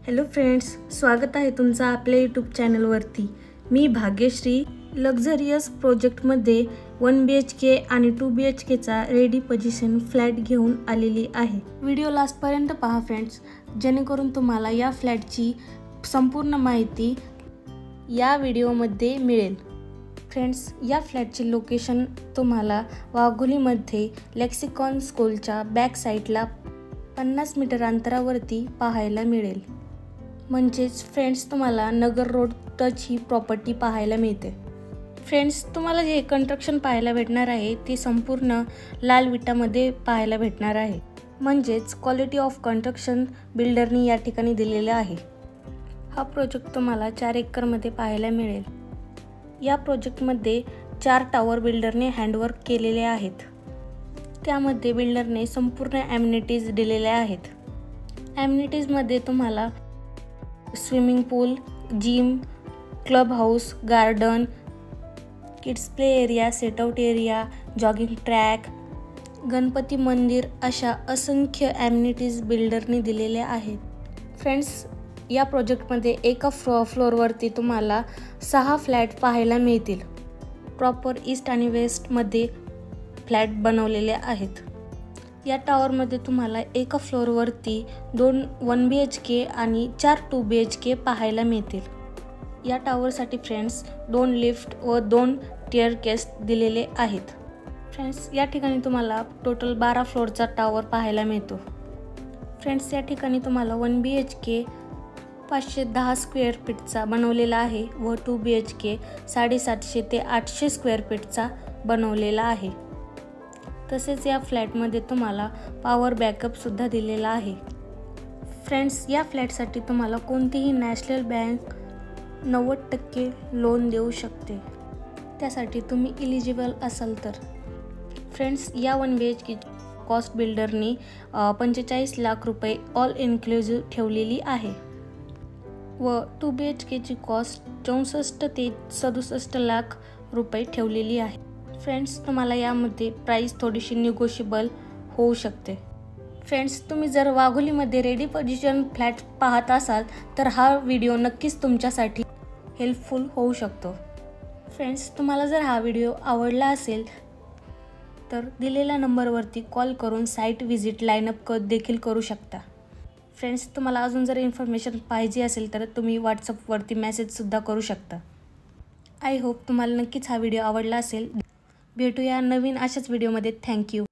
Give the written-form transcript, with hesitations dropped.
Hello friends, स्वागत आहे तुमचं आपल्या यूट्यूब चॅनलवरती। मी भाग्यश्री लक्झरियस प्रोजेक्टमध्ये 1 BHK आणि 2 BHKचा रेडी पोझिशन फ्लॅट घेऊन आलेली आहे। व्हिडिओ लास्टपर्यंत पहा फ्रेंड्स, जेणेकरून तुम्हाला या फ्लॅटची संपूर्ण माहिती या व्हिडिओमध्ये मिळेल। फ्रेंड्स, या फ्लॅटची लोकेशन तुम्हाला वाघोलीमध्ये लेक्सिकॉन स्कूलच्या बॅक साईडला 50 मीटर अंतरावरती पाहायला मिळेल। म्हणजेच फ्रेंड्स, तुम्हाला नगर रोड टच ही प्रॉपर्टी पाहायला मिळते। फ्रेंड्स, तुम्हाला जे कंस्ट्रक्शन पाहायला भेटणार आहे ते संपूर्ण लाल विटामध्ये पाहायला भेटणार आहे। म्हणजेच क्वालिटी ऑफ कंस्ट्रक्शन बिल्डरनी या ठिकाणी दिलेला आहे। हा प्रोजेक्ट तुम्हाला 4 एकरमध्ये पाहायला मिळेल। या प्रोजेक्टमध्ये 4 टॉवर बिल्डरने हँडवर्क केलेले आहेत। त्यामध्ये बिल्डरने संपूर्ण ॲम्निटीज दिलेल्या आहेत। ॲम्निटीजमध्ये तुम्हाला swimming pool, gym, club house, garden, kids play area, sit out area, jogging track, Ganpati मंदिर अशा असंख्य ॲम्निटीज बिल्डरने दिलेल्या आहेत। फ्रेंड्स, या प्रोजेक्टमध्ये एका फ्लोअरवरती तुम्हाला 6 फ्लॅट पाहायला मिळतील। प्रॉपर ईस्ट आणि वेस्टमध्ये फ्लॅट बनवलेले आहेत। या टॉवरमध्ये तुम्हाला एका फ्लोअरवरती 2 1 BHK आणि 4 2 BHK पाहायला मिळतील। या टॉवरसाठी फ्रेंड्स 2 लिफ्ट व 2 स्टेअरकेस दिलेले आहेत। फ्रेंड्स, या ठिकाणी तुम्हाला टोटल 12 फ्लोअरचा टॉवर पाहायला मिळतो। फ्रेंड्स, या ठिकाणी तुम्हाला 1 BHK 510 स्क्वेअर फीटचा बनवलेला आहे व 2 BHK 750 ते 800 स्क्वेअर फीटचा बनवलेला आहे। तसेच या फ्लॅटमध्ये तुम्हाला पॉवर बॅकअप सुद्धा दिलेला आहे। फ्रेंड्स, या फ्लॅटसाठी तुम्हाला कोणतीही नॅशनल बँक 90% लोन देऊ शकते। त्यासाठी तुम्ही इलिजिबल असाल तर। फ्रेंड्स, या 1 BHK कॉस्ट बिल्डरनी 45 लाख रुपये ऑल इन्क्लुझिव्ह ठेवलेली आहे व 2 BHKची कॉस्ट 64 ते 67 लाख रुपये ठेवलेली आहे। फ्रेंड्स, तुम्हाला यामध्ये प्राइस थोडीशी निगोशिएबल होऊ शकते। फ्रेंड्स, तुम्ही जर वाघोलीमध्ये रेडी पोझिशन फ्लॅट पाहत असाल तर हा व्हिडिओ नक्कीच तुमच्यासाठी हेल्पफुल होऊ शकतो। फ्रेंड्स, तुम्हाला जर हा व्हिडिओ आवडला असेल तर दिलेल्या नंबरवरती कॉल करून साईट व्हिजिट लाईनअप देखील करू शकता। फ्रेंड्स, तुम्हाला अजून जर इन्फॉर्मेशन पाहिजे असेल तर तुम्ही व्हॉट्सअपवरती मेसेजसुद्धा करू शकता। आय होप तुम्हाला नक्कीच हा व्हिडिओ आवडला असेल। भेटूया नवीन अशाच व्हिडिओमध्ये। थँक्यू।